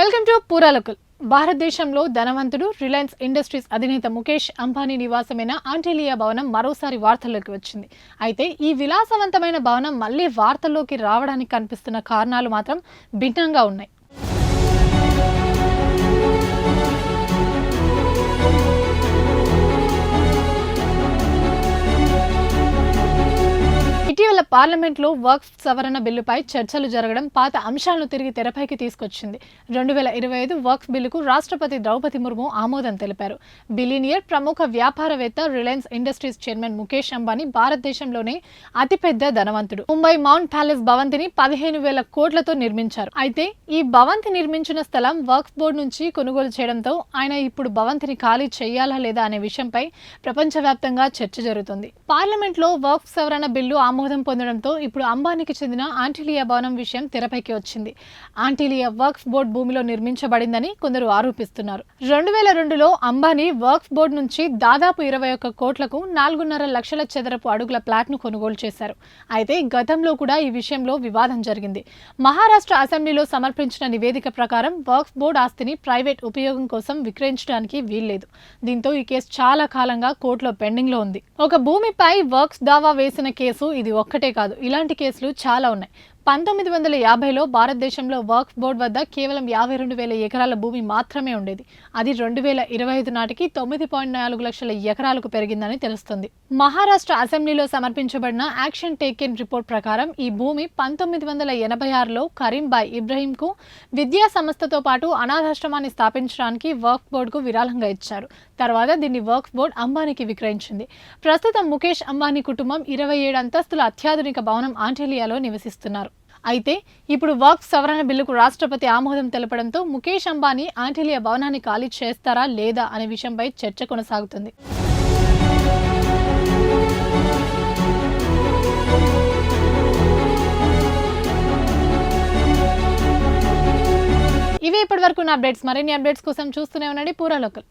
Welcome to పూరాలకుల్. భారతదేశంలో ధనవంతుడు Reliance industries అధినేత ముఖేష్ అంబానీ నివాసమైన ఆంటిలియా భవనం మరోసారి వార్తల్లోకి వచ్చింది. అయితే ఈ విలాసవంతమైన భవనం మళ్లీ వార్తల్లోకి రావడానికి కనిపిస్తున్న కారణాలు మాత్రం భిన్నంగా ఉన్నాయి. ఇటీవల పార్లమెంట్లో వర్క్స్ సవరణ బిల్లుపై చర్చలు జరగడం పాత అంశాలను తిరిగి తెరపైకి తీసుకొచ్చింది. 2025 వర్క్స్ బిల్లుకు రాష్ట్రపతి ద్రౌపది ముర్ము ఆమోదం తెలిపారు. బిలియనియర్ ప్రముఖ వ్యాపారవేత్త Reliance industries chairman Mukesh Ambani భారతదేశంలోనే అతిపెద్ద ధనవంతుడు. ముంబై మౌంట్ ప్యాలెస్ భవంతిని 15,000 కోట్లతో నిర్మించారు. అయితే ఈ భవంతి నిర్మించిన స్థలం వర్క్స్ బోర్డు నుంచి కొనుగోలు చేయడంతో ఆయన ఇప్పుడు భవంతిని ఖాళీ చేయాలా లేదా అనే విషయంపై ప్రపంచవ్యాప్తంగా చర్చ జరుగుతుంది. పార్లమెంట్లో వర్క్స్ సవరణ బిల్లు ఆమోదం పొందడంతో ఇప్పుడు అంబానీకి చెందిన ఆంటిలియా భవనం విషయం తెరపైకి వచ్చింది. ఆంటిలియా వర్క్స్ బోర్డు భూమిలో నిర్మించబడిందని కొందరు ఆరోపిస్తున్నారు. 2002లో అంబానీ వర్క్స్ బోర్డు నుంచి దాదాపు 21 కోట్లకు 4.5 లక్షల చదరపు అడుగుల ప్లాట్ ను కొనుగోలు చేశారు. అయితే గతంలో కూడా ఈ విషయంలో వివాదం జరిగింది. మహారాష్ట్ర అసెంబ్లీలో సమర్పించిన నివేదిక ప్రకారం వర్క్స్ బోర్డు ఆస్తిని ప్రైవేట్ ఉపయోగం కోసం విక్రయించడానికి వీల్లేదు. దీంతో ఈ కేసు చాలా కాలంగా కోర్టులో పెండింగ్ లో ఉంది. ఒక భూమిపై వర్క్స్ దావా వేసిన కేసు ఇది ఒక్కటే కాదు, ఇలాంటి కేసులు చాలా ఉన్నాయి. 1950లో భారతదేశంలో వర్క్స్ బోర్డు వద్ద కేవలం 52,000 ఎకరాల భూమి మాత్రమే ఉండేది. అది 2025 నాటికి 9.4 లక్షల ఎకరాలకు పెరిగిందని తెలుస్తుంది. మహారాష్ట్ర అసెంబ్లీలో సమర్పించబడిన యాక్షన్ టేకెన్ రిపోర్ట్ ప్రకారం ఈ భూమి 1986లో కరీంబాయ్ ఇబ్రహీంకు విద్యా సంస్థతో పాటు అనాథాశ్రమాన్ని స్థాపించడానికి వర్క్స్ బోర్డుకు విరాళంగా ఇచ్చారు. తర్వాత దీన్ని వర్క్స్ బోర్డు అంబానీకి విక్రయించింది. ప్రస్తుతం ముఖేష్ అంబానీ కుటుంబం 27 అంతస్తుల అత్యాధునిక భవనం ఆంటిలియాలో నివసిస్తున్నారు. అయితే ఇప్పుడు వర్క్స్ సవరణ బిల్లుకు రాష్ట్రపతి ఆమోదం తెలపడంతో ముఖేష్ అంబానీ ఆంటిలియా భవనాన్ని ఖాళీ చేస్తారా లేదా అనే విషయంపై చర్చ కొనసాగుతుంది. ఇవే ఇప్పటివరకు నా అప్డేట్స్. మరిన్ని అప్డేట్స్ కోసం చూస్తూనే ఉండండి పూరాలోకల్.